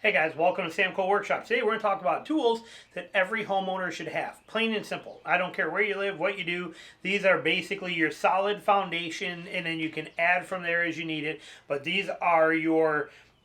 Hey guys, welcome to Samco Workshop. Today we're going to talk about tools that every homeowner should have. Plain and simple. I don't care where you live, what you do. These are basically your solid foundation, and then you can add from there as you need it. But these are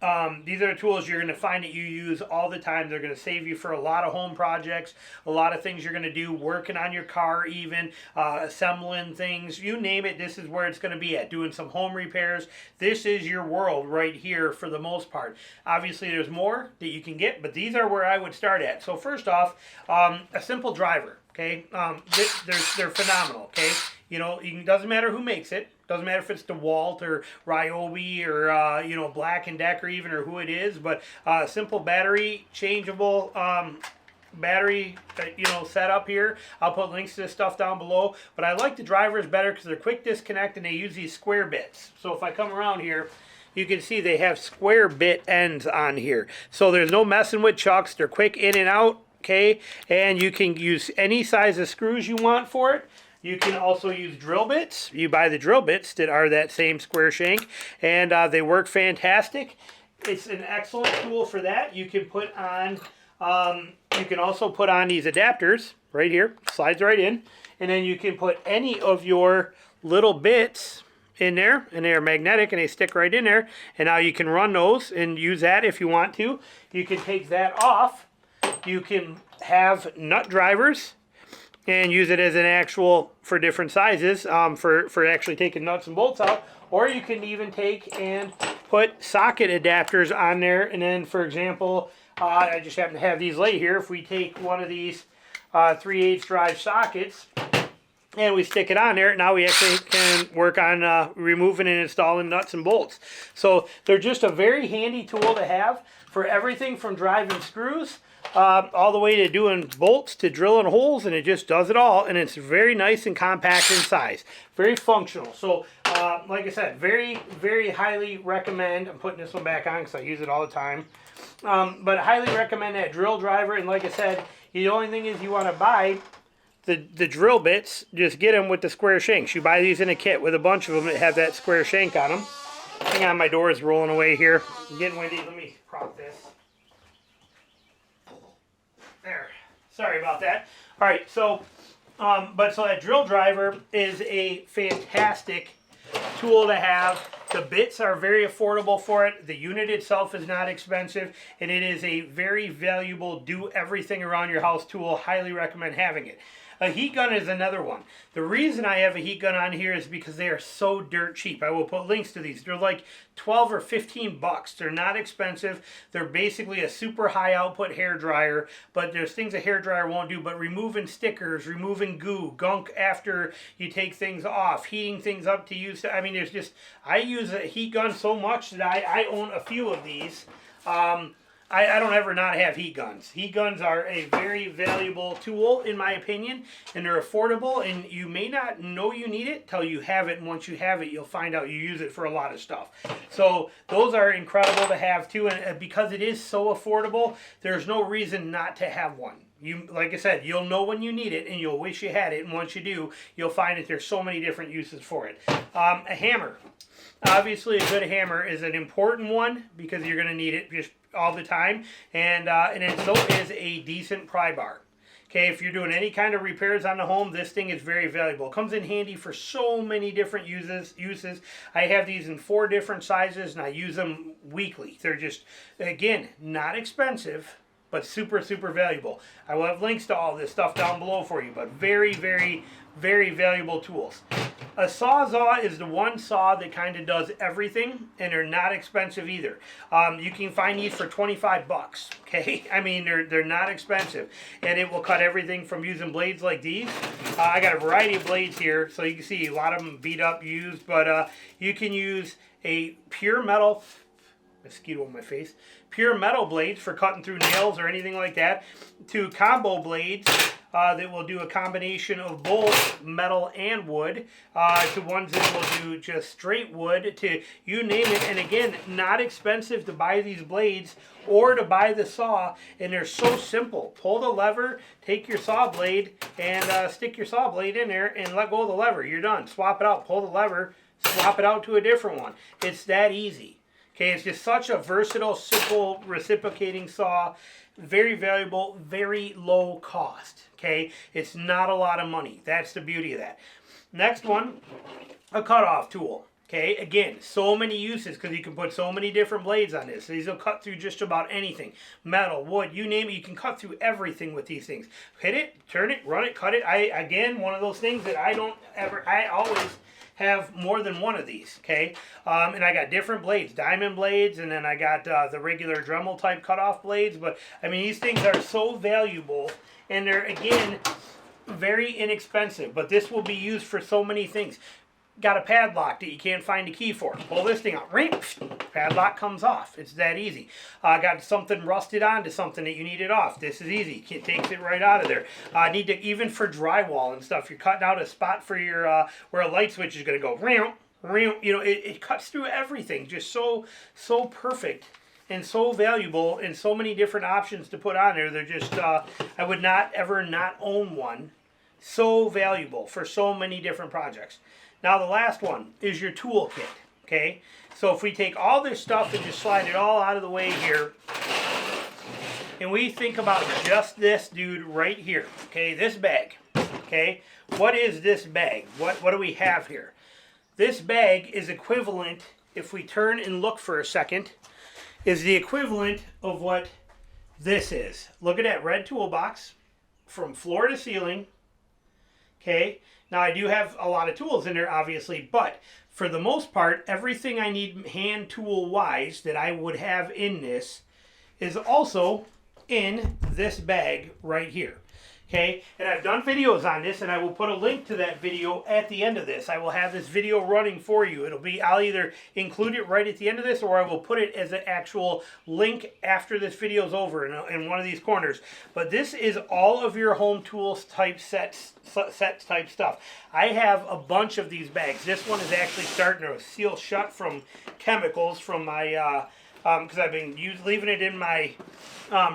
the tools you're going to find that you use all the time. They're going to save you for a lot of home projects, a lot of things you're going to do, working on your car even, assembling things, you name it. This is where it's going to be at, doing some home repairs. This is your world right here for the most part. Obviously there's more that you can get, but these are where I would start at. So first off, a simple driver. Okay, they're phenomenal. Okay, you know, doesn't matter who makes it. Doesn't matter if it's DeWalt or Ryobi or Black and Decker even, or who it is. But simple battery changeable battery setup here. I'll put links to this stuff down below. But I like the drivers better because they're quick disconnect and they use these square bits. So if I come around here, you can see they have square bit ends on here. So there's no messing with chucks. They're quick in and out. Okay, and you can use any size of screws you want for it. You can also use drill bits. You buy the drill bits that are that same square shank, and they work fantastic. It's an excellent tool for that. You can put on, you can also put on these adapters right here. Slides right in, and then you can put any of your little bits in there, and they are magnetic and they stick right in there. And now you can run those and use that if you want to. You can take that off. You can have nut drivers and use it as an actual for different sizes for actually taking nuts and bolts out. Or you can even take and put socket adapters on there. And then, for example, I just happen to have these laid here. If we take one of these 3/8 drive sockets and we stick it on there, now we actually can work on removing and installing nuts and bolts. So they're just a very handy tool to have for everything from driving screws all the way to doing bolts to drilling holes, and it just does it all, and it's very nice and compact in size. Very functional. So like I said, very, very highly recommend. I'm putting this one back on because I use it all the time. But highly recommend that drill driver, and like I said, the only thing is you want to buy the drill bits, just get them with the square shanks. You buy these in a kit with a bunch of them that have that square shank on them. Hang on, my door is rolling away here. I'm getting windy. Let me prop this. There. Sorry about that. All right, so so that drill driver is a fantastic tool to have. The bits are very affordable for it. The unit itself is not expensive, and it is a very valuable do everything around your house tool. Highly recommend having it. A heat gun is another one. The reason I have a heat gun on here is because they are so dirt cheap. I will put links to these. They're like 12 or 15 bucks. They're not expensive. They're basically a super high output hair dryer, but there's things a hair dryer won't do. But removing stickers, removing gunk after you take things off, heating things up to use. I mean, I use a heat gun so much that I own a few of these. I don't ever not have heat guns. Heat guns are a very valuable tool, in my opinion, and they're affordable, and you may not know you need it till you have it, and once you have it, you'll find out you use it for a lot of stuff. So those are incredible to have, too, and because it is so affordable, there's no reason not to have one. Like I said, you'll know when you need it, and you'll wish you had it, and once you do, you'll find that there's so many different uses for it. A hammer. Obviously, a good hammer is an important one because you're going to need it just all the time, and then so is a decent pry bar. Okay, if you're doing any kind of repairs on the home, this thing is very valuable. It comes in handy for so many different uses. I have these in 4 different sizes, and I use them weekly. They're just, again, not expensive, but super, super valuable. I will have links to all this stuff down below for you, but very, very, very valuable tools. A Sawzall is the one saw that kind of does everything, and they're not expensive either. You can find these for 25 bucks, okay? I mean, they're not expensive, and it will cut everything from using blades like these. I got a variety of blades here, so you can see a lot of them beat up, used, but you can use a pure metal, mosquito on my face, pure metal blades for cutting through nails or anything like that, to combo blades that will do a combination of both metal and wood, to ones that will do just straight wood, to you name it. And again, not expensive to buy these blades or to buy the saw, and they're so simple. Pull the lever, take your saw blade, and stick your saw blade in there and let go of the lever. You're done. Swap it out, pull the lever, swap it out to a different one. It's that easy. Okay, it's just such a versatile, simple, reciprocating saw. Very valuable, very low cost. Okay, it's not a lot of money. That's the beauty of that. Next one, a cutoff tool. Okay, again, so many uses because you can put so many different blades on this. These will cut through just about anything. Metal, wood, you name it, you can cut through everything with these things. Hit it, turn it, run it, cut it. Again, one of those things that I always have more than one of these, okay? And I got different blades, diamond blades, and then I got the regular Dremel type cutoff blades. But, I mean, these things are so valuable, and they're, again, very inexpensive. But this will be used for so many things. Got a padlock that you can't find a key for. Pull this thing out. Ring, padlock comes off. It's that easy. Got something rusted onto something that you need it off. This is easy. It takes it right out of there. Need to, even for drywall and stuff, you're cutting out a spot for your where a light switch is going to go. You know, it cuts through everything. Just so perfect and so valuable, and so many different options to put on there. They're just I would not ever not own one. So valuable for so many different projects. Now the last one is your tool kit, okay? So if we take all this stuff and just slide it all out of the way here, and we think about just this dude right here, okay? This bag, okay? What is this bag? What do we have here? This bag is equivalent, if we turn and look for a second, is the equivalent of what this is. Look at that red toolbox from floor to ceiling, okay? Now, I do have a lot of tools in there, obviously, but for the most part, everything I need hand tool-wise that I would have in this is also in this bag right here. Okay, and I've done videos on this, and I will put a link to that video at the end of this. I will have this video running for you. I'll either include it right at the end of this, or I will put it as an actual link after this video is over in one of these corners. But this is all of your home tools type sets type stuff. I have a bunch of these bags. This one is actually starting to seal shut from chemicals from my because I've been leaving it in my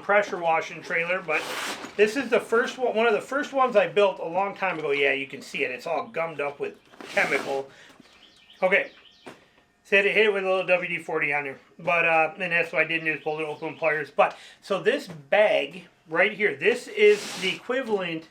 pressure washing trailer. But this is the first one of the first ones I built a long time ago. Yeah, you can see it. It's all gummed up with chemical. Okay, so I had to hit it with a little WD-40 on there. But and that's what I did, is pull it open pliers. But so this bag right here, this is the equivalent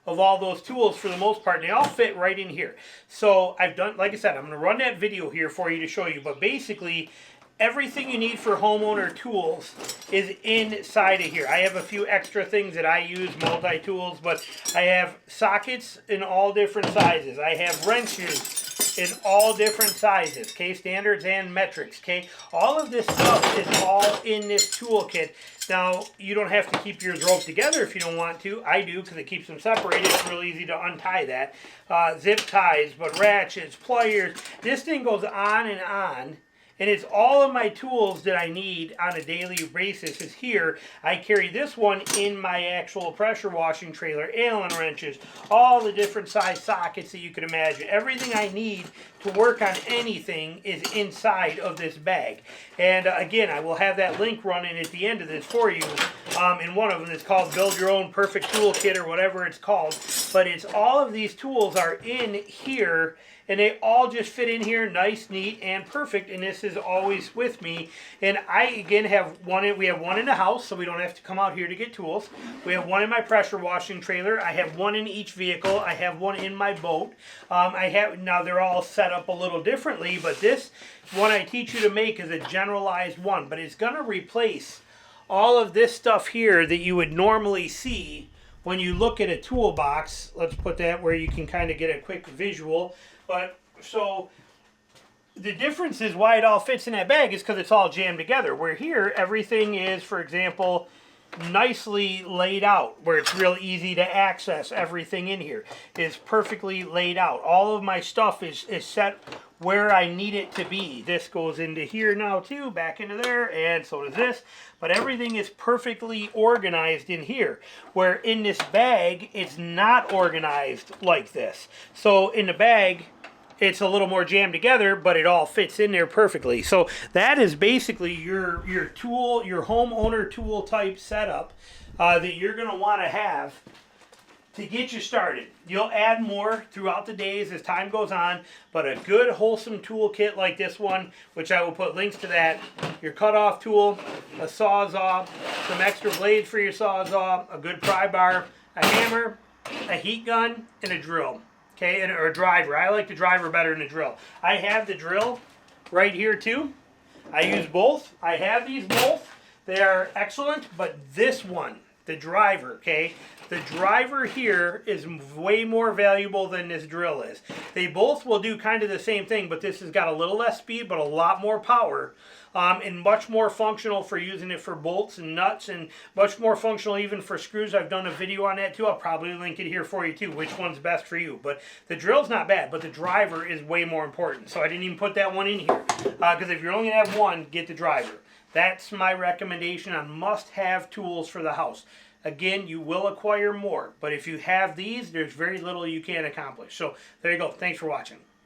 of all those tools for the most part. And they all fit right in here. So I've done, like I said, I'm going to run that video here for you to show you. But basically, everything you need for homeowner tools is inside of here. I have a few extra things that I use, multi-tools, but I have sockets in all different sizes. I have wrenches in all different sizes, okay, standards and metrics, okay. All of this stuff is all in this toolkit. Now, you don't have to keep yours roped together if you don't want to. I do, because it keeps them separated. It's real easy to untie that. Zip ties, but ratchets, pliers. This thing goes on and on. And it's all of my tools that I need on a daily basis is here. I carry this one in my actual pressure washing trailer, Allen wrenches, all the different size sockets that you can imagine. Everything I need to work on anything is inside of this bag. And again, I will have that link running at the end of this for you. In one of them, it's called Build Your Own Perfect Toolkit or whatever it's called. But it's all of these tools are in here. And they all just fit in here nice, neat, and perfect. And this is always with me. And I, again, have one. We have one in the house, so we don't have to come out here to get tools. We have one in my pressure washing trailer. I have one in each vehicle. I have one in my boat. Now they're all set up a little differently, but this one I teach you to make is a generalized one. But it's going to replace all of this stuff here that you would normally see when you look at a toolbox. Let's put that where you can kind of get a quick visual. But so the difference is why it all fits in that bag is because it's all jammed together. Where here, everything is, for example, nicely laid out, where it's real easy to access. Everything in here is perfectly laid out. All of my stuff is set where I need it to be. This goes into here now too, back into there, and so does this. But everything is perfectly organized in here, where in this bag, it's not organized like this. So in the bag, it's a little more jammed together, but it all fits in there perfectly. So that is basically your tool, your homeowner tool type setup that you're going to want to have to get you started. You'll add more throughout the days as time goes on, but a good wholesome toolkit like this one, which I will put links to that, your cutoff tool, a sawzall, some extra blades for your sawzall, a good pry bar, a hammer, a heat gun, and a drill. Okay, or a driver. I like the driver better than the drill. I have the drill right here too. I use both. I have these both. They are excellent, but this one, the driver, okay? The driver here is way more valuable than this drill is. They both will do kind of the same thing, but this has got a little less speed, but a lot more power, and much more functional for using it for bolts and nuts, and much more functional even for screws. I've done a video on that too. I'll probably link it here for you too, which one's best for you. But the drill's not bad, but the driver is way more important. So I didn't even put that one in here, because if you're only going to have one, get the driver. That's my recommendation on must-have tools for the house. Again, you will acquire more, but if you have these, there's very little you can accomplish. So there you go. Thanks for watching.